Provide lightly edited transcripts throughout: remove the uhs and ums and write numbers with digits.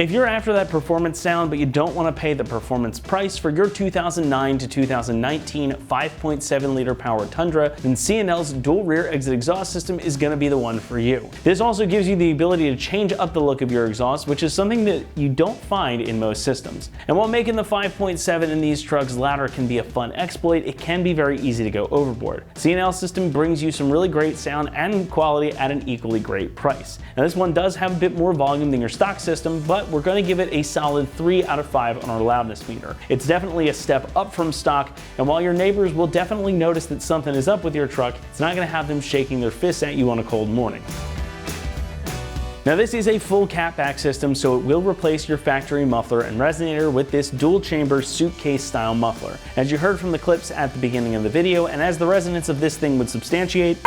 If you're after that performance sound but you don't want to pay the performance price for your 2009 to 2019 5.7 liter powered Tundra, then C&L's dual rear exit exhaust system is going to be the one for you. This also gives you the ability to change up the look of your exhaust, which is something that you don't find in most systems. And while making the 5.7 in these trucks louder can be a fun exploit, it can be very easy to go overboard. C&L's system brings you some really great sound and quality at an equally great price. Now this one does have a bit more volume than your stock system, but we're going to give it a solid 3 out of 5 on our loudness meter. It's definitely a step up from stock, and while your neighbors will definitely notice that something is up with your truck, it's not going to have them shaking their fists at you on a cold morning. Now this is a full catback system, so it will replace your factory muffler and resonator with this dual chamber suitcase style muffler. As you heard from the clips at the beginning of the video, and as the resonance of this thing would substantiate,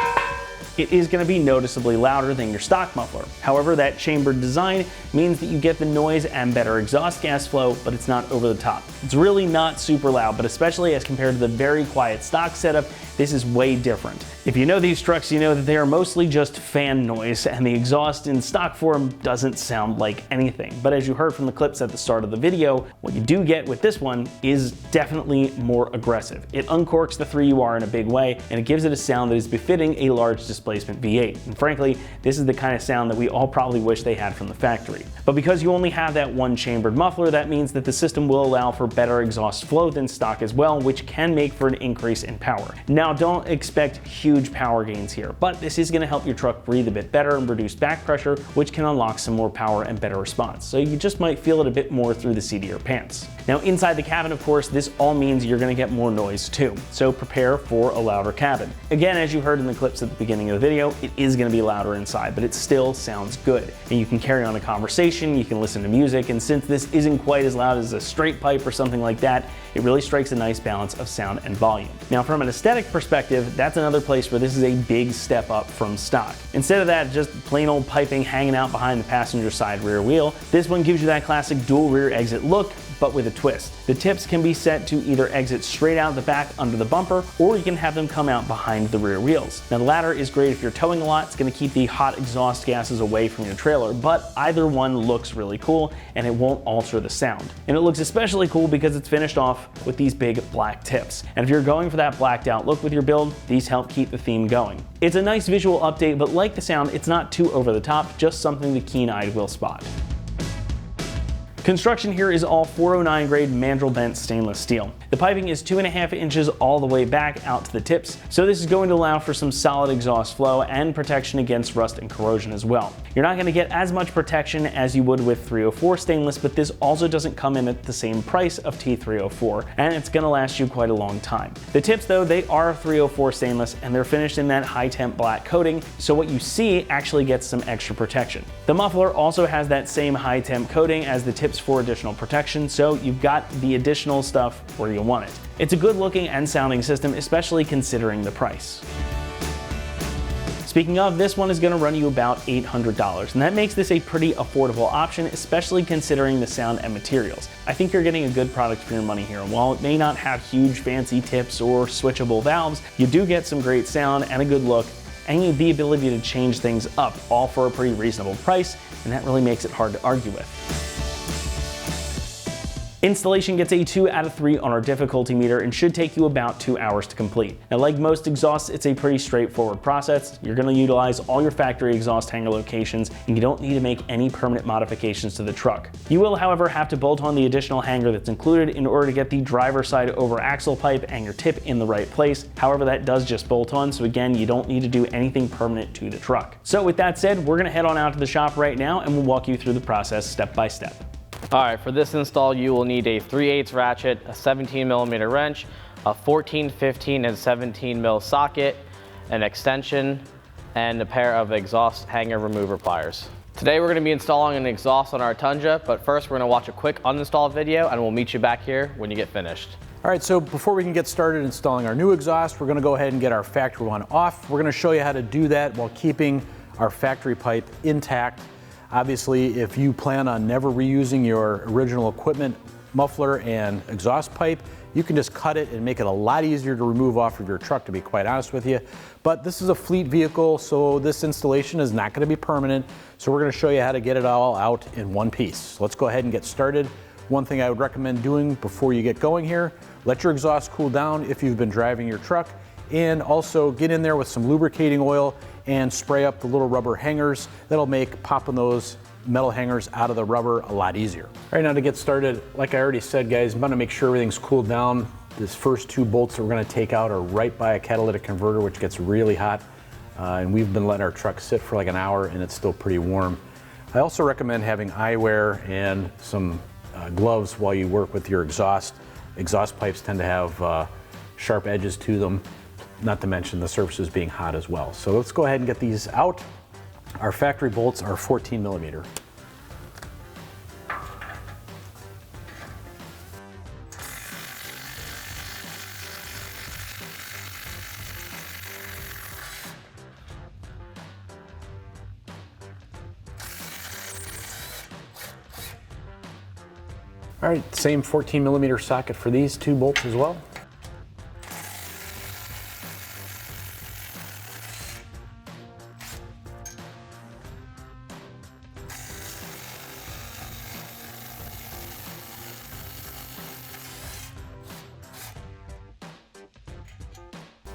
it is going to be noticeably louder than your stock muffler. However, that chambered design means that you get the noise and better exhaust gas flow, but it's not over the top. It's really not super loud, but especially as compared to the very quiet stock setup, this is way different. If you know these trucks, you know that they are mostly just fan noise, and the exhaust in stock form doesn't sound like anything. But as you heard from the clips at the start of the video, what you do get with this one is definitely more aggressive. It uncorks the 3UR in a big way, and it gives it a sound that is befitting a large displacement V8. And frankly, this is the kind of sound that we all probably wish they had from the factory. But because you only have that one chambered muffler, that means that the system will allow for better exhaust flow than stock as well, which can make for an increase in power. Now, don't expect huge power gains here, but this is going to help your truck breathe a bit better and reduce back pressure, which can unlock some more power and better response. So you just might feel it a bit more through the seat of your pants. Now inside the cabin, of course, this all means you're going to get more noise too, so prepare for a louder cabin. Again, as you heard in the clips at the beginning of the video, it is going to be louder inside, but it still sounds good. And you can carry on a conversation, you can listen to music, and since this isn't quite as loud as a straight pipe or something like that, it really strikes a nice balance of sound and volume. Now from an aesthetic perspective, that's another place where this is a big step up from stock. Instead of that just plain old piping hanging out behind the passenger side rear wheel, this one gives you that classic dual rear exit look, but with a twist. The tips can be set to either exit straight out the back under the bumper, or you can have them come out behind the rear wheels. Now the latter is great if you're towing a lot. It's going to keep the hot exhaust gases away from your trailer, but either one looks really cool and it won't alter the sound. And it looks especially cool because it's finished off with these big black tips. And if you're going for that blacked out look with your build, these help keep the theme going. It's a nice visual update, but like the sound, it's not too over the top, just something the keen-eyed will spot. Construction here is all 409 grade mandrel-bent stainless steel. The piping is 2.5 inches all the way back out to the tips, so this is going to allow for some solid exhaust flow and protection against rust and corrosion as well. You're not going to get as much protection as you would with 304 stainless, but this also doesn't come in at the same price of T304, and it's going to last you quite a long time. The tips though, they are 304 stainless and they're finished in that high temp black coating, so what you see actually gets some extra protection. The muffler also has that same high temp coating as the tips for additional protection, so you've got the additional stuff where you want it. It's a good looking and sounding system, especially considering the price. Speaking of, this one is going to run you about $800, and that makes this a pretty affordable option, especially considering the sound and materials. I think you're getting a good product for your money here, and while it may not have huge fancy tips or switchable valves, you do get some great sound and a good look, and you have the ability to change things up, all for a pretty reasonable price, and that really makes it hard to argue with. Installation gets a 2 out of 3 on our difficulty meter and should take you about 2 hours to complete. Now, like most exhausts, it's a pretty straightforward process. You're going to utilize all your factory exhaust hanger locations, and you don't need to make any permanent modifications to the truck. You will, however, have to bolt on the additional hanger that's included in order to get the driver's side over axle pipe and your tip in the right place. However, that does just bolt on, so again, you don't need to do anything permanent to the truck. So with that said, we're going to head on out to the shop right now and we'll walk you through the process step by step. Alright, for this install you will need a 3/8 ratchet, a 17mm wrench, a 14, 15, and 17mm socket, an extension, and a pair of exhaust hanger remover pliers. Today we're going to be installing an exhaust on our Tundra, but first we're going to watch a quick uninstall video and we'll meet you back here when you get finished. Alright, so before we can get started installing our new exhaust, we're going to go ahead and get our factory one off. We're going to show you how to do that while keeping our factory pipe intact. Obviously, if you plan on never reusing your original equipment, muffler and exhaust pipe, you can just cut it and make it a lot easier to remove off of your truck, to be quite honest with you. But this is a fleet vehicle, so this installation is not going to be permanent. So we're going to show you how to get it all out in one piece. So let's go ahead and get started. One thing I would recommend doing before you get going here, let your exhaust cool down if you've been driving your truck, and also get in there with some lubricating oil and spray up the little rubber hangers. That'll make popping those metal hangers out of the rubber a lot easier. All right, now to get started, like I already said, guys, I'm gonna make sure everything's cooled down. These first two bolts that we're gonna take out are right by a catalytic converter, which gets really hot. And we've been letting our truck sit for like an hour and it's still pretty warm. I also recommend having eyewear and some gloves while you work with your exhaust. Exhaust pipes tend to have sharp edges to them, not to mention the surfaces being hot as well. So let's go ahead and get these out. Our factory bolts are 14 millimeter. All right, same 14 millimeter socket for these two bolts as well.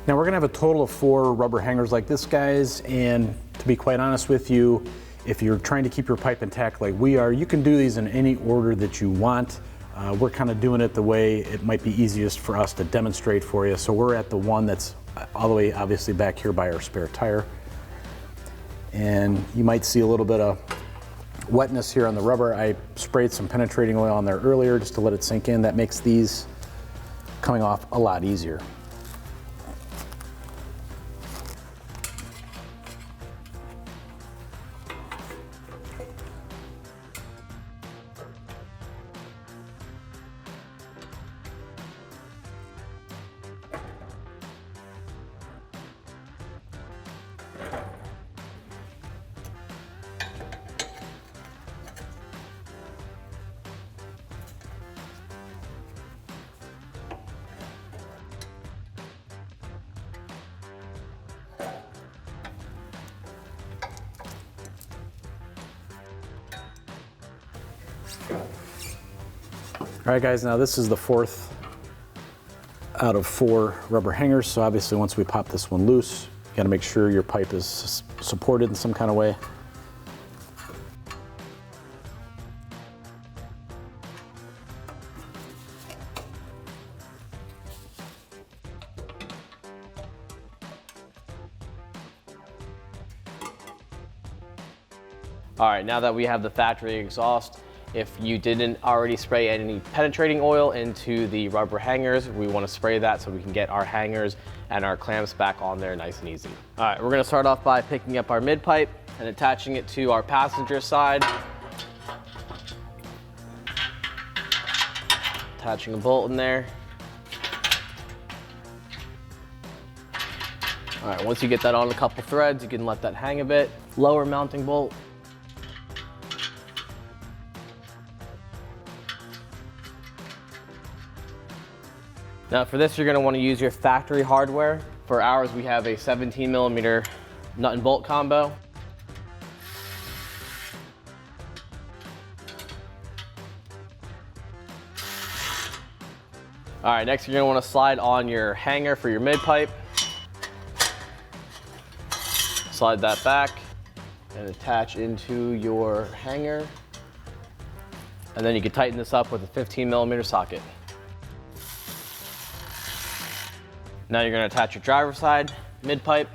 Now we're gonna have a total of 4 rubber hangers like this, guys, and to be quite honest with you, if you're trying to keep your pipe intact like we are, you can do these in any order that you want. We're kind of doing it the way it might be easiest for us to demonstrate for you. So we're at the one that's all the way obviously back here by our spare tire. And you might see a little bit of wetness here on the rubber. I sprayed some penetrating oil on there earlier just to let it sink in. That makes these coming off a lot easier. All right, guys, now this is the 4th out of 4 rubber hangers. So obviously once we pop this one loose, you gotta make sure your pipe is supported in some kind of way. All right, now that we have the factory exhaust, if you didn't already spray any penetrating oil into the rubber hangers, we want to spray that so we can get our hangers and our clamps back on there nice and easy. All right, we're going to start off by picking up our mid pipe and attaching it to our passenger side. Attaching a bolt in there. All right, once you get that on a couple threads, you can let that hang a bit. Lower mounting bolt. Now for this, you're gonna wanna use your factory hardware. For ours, we have a 17 millimeter nut and bolt combo. All right, next you're gonna wanna slide on your hanger for your mid pipe. Slide that back and attach into your hanger. And then you can tighten this up with a 15 millimeter socket. Now you're going to attach your driver's side mid pipe.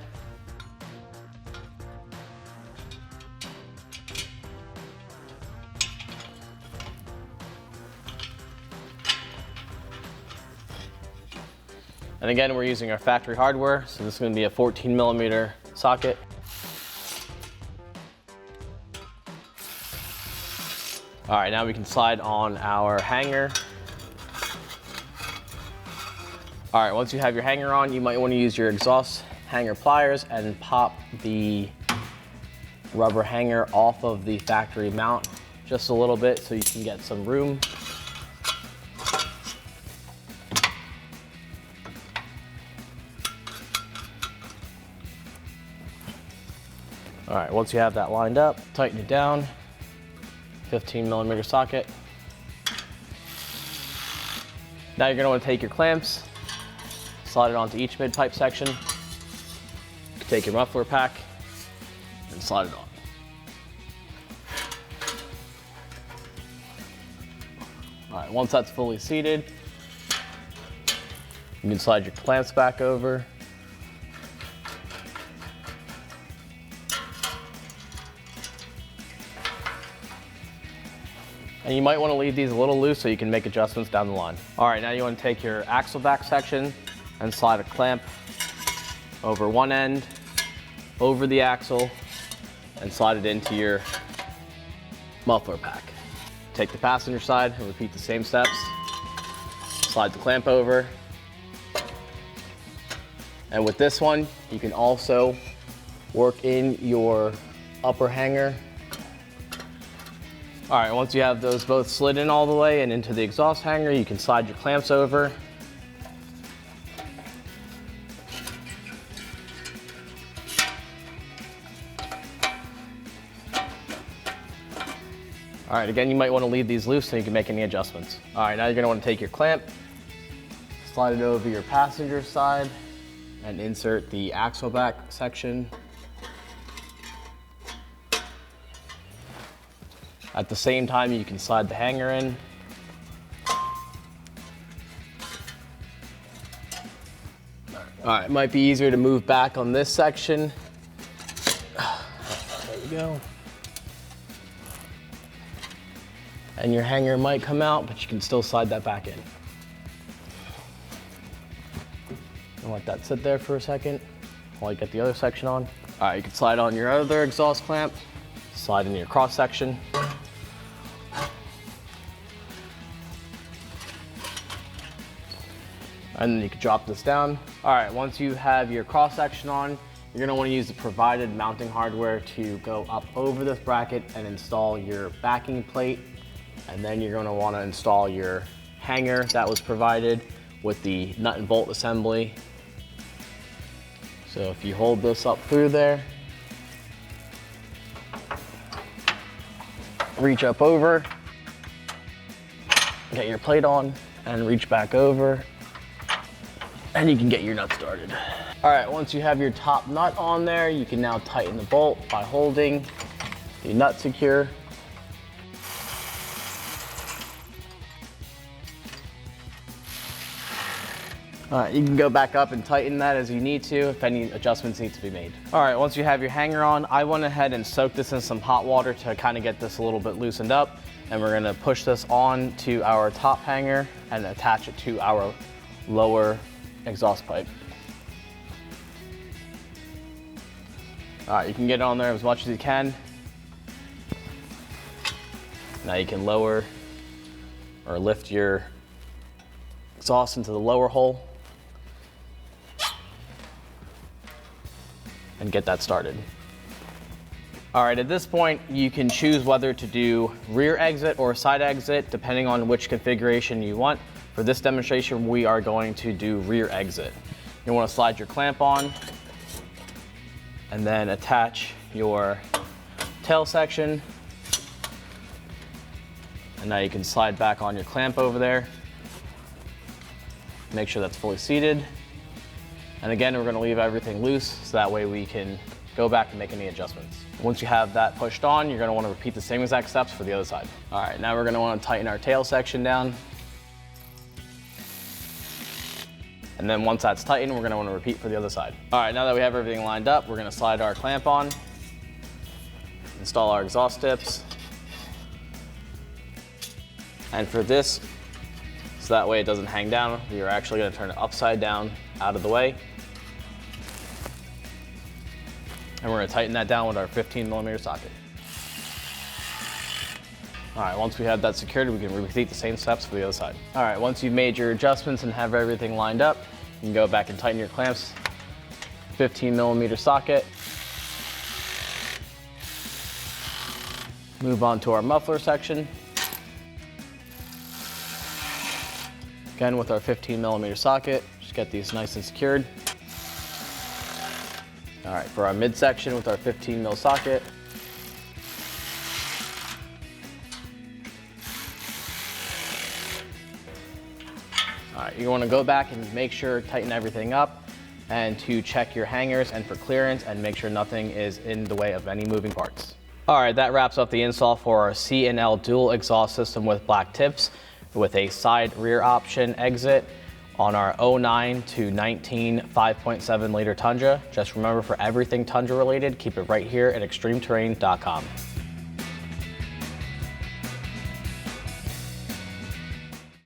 And again, we're using our factory hardware, so this is going to be a 14 millimeter socket. All right, now we can slide on our hanger. All right, once you have your hanger on, you might want to use your exhaust hanger pliers and pop the rubber hanger off of the factory mount just a little bit so you can get some room. All right, once you have that lined up, tighten it down, 15mm socket. Now you're gonna wanna take your clamps, slide it onto each mid-pipe section. Take your muffler pack and slide it on. All right, once that's fully seated, you can slide your clamps back over. And you might want to leave these a little loose so you can make adjustments down the line. All right, now you want to take your axle back section and slide a clamp over one end, over the axle, and slide it into your muffler pack. Take the passenger side and repeat the same steps. Slide the clamp over. And with this one, you can also work in your upper hanger. All right, once you have those both slid in all the way and into the exhaust hanger, you can slide your clamps over. All right, again, you might want to leave these loose so you can make any adjustments. All right, now you're gonna want to take your clamp, slide it over your passenger side, and insert the axle back section. At the same time, you can slide the hanger in. All right, it might be easier to move back on this section. There you go. And your hanger might come out, but you can still slide that back in. And let that sit there for a second while you get the other section on. All right, you can slide on your other exhaust clamp, slide into your cross section. And then you can drop this down. All right, once you have your cross section on, you're gonna wanna use the provided mounting hardware to go up over this bracket and install your backing plate. And then you're gonna wanna install your hanger that was provided with the nut and bolt assembly. So if you hold this up through there, reach up over, get your plate on, and reach back over, and you can get your nut started. All right, once you have your top nut on there, you can now tighten the bolt by holding the nut secure. All right, you can go back up and tighten that as you need to if any adjustments need to be made. All right, once you have your hanger on, I went ahead and soaked this in some hot water to kind of get this a little bit loosened up. And we're gonna push this on to our top hanger and attach it to our lower exhaust pipe. All right, you can get it on there as much as you can. Now you can lower or lift your exhaust into the lower hole and get that started. All right, at this point, you can choose whether to do rear exit or side exit, depending on which configuration you want. For this demonstration, we are going to do rear exit. You wanna slide your clamp on and then attach your tail section. And now you can slide back on your clamp over there. Make sure that's fully seated. And again, we're gonna leave everything loose so that way we can go back and make any adjustments. Once you have that pushed on, you're gonna wanna repeat the same exact steps for the other side. All right, now we're gonna wanna tighten our tail section down. And then once that's tightened, we're gonna wanna repeat for the other side. All right, now that we have everything lined up, we're gonna slide our clamp on, install our exhaust tips. And for this, so that way it doesn't hang down, you're actually gonna turn it upside down out of the way. And we're gonna tighten that down with our 15mm socket. All right, once we have that secured, we can repeat the same steps for the other side. All right, once you've made your adjustments and have everything lined up, you can go back and tighten your clamps. 15mm socket. Move on to our muffler section. Again, with our 15mm socket, just get these nice and secured. All right, for our midsection with our 15 mil socket. All right, you want to go back and make sure, tighten everything up, and to check your hangers and for clearance and make sure nothing is in the way of any moving parts. All right, that wraps up the install for our C&L dual exhaust system with black tips with a side rear option exit on our 09 to 19 5.7 liter Tundra. Just remember, for everything Tundra related, keep it right here at ExtremeTerrain.com.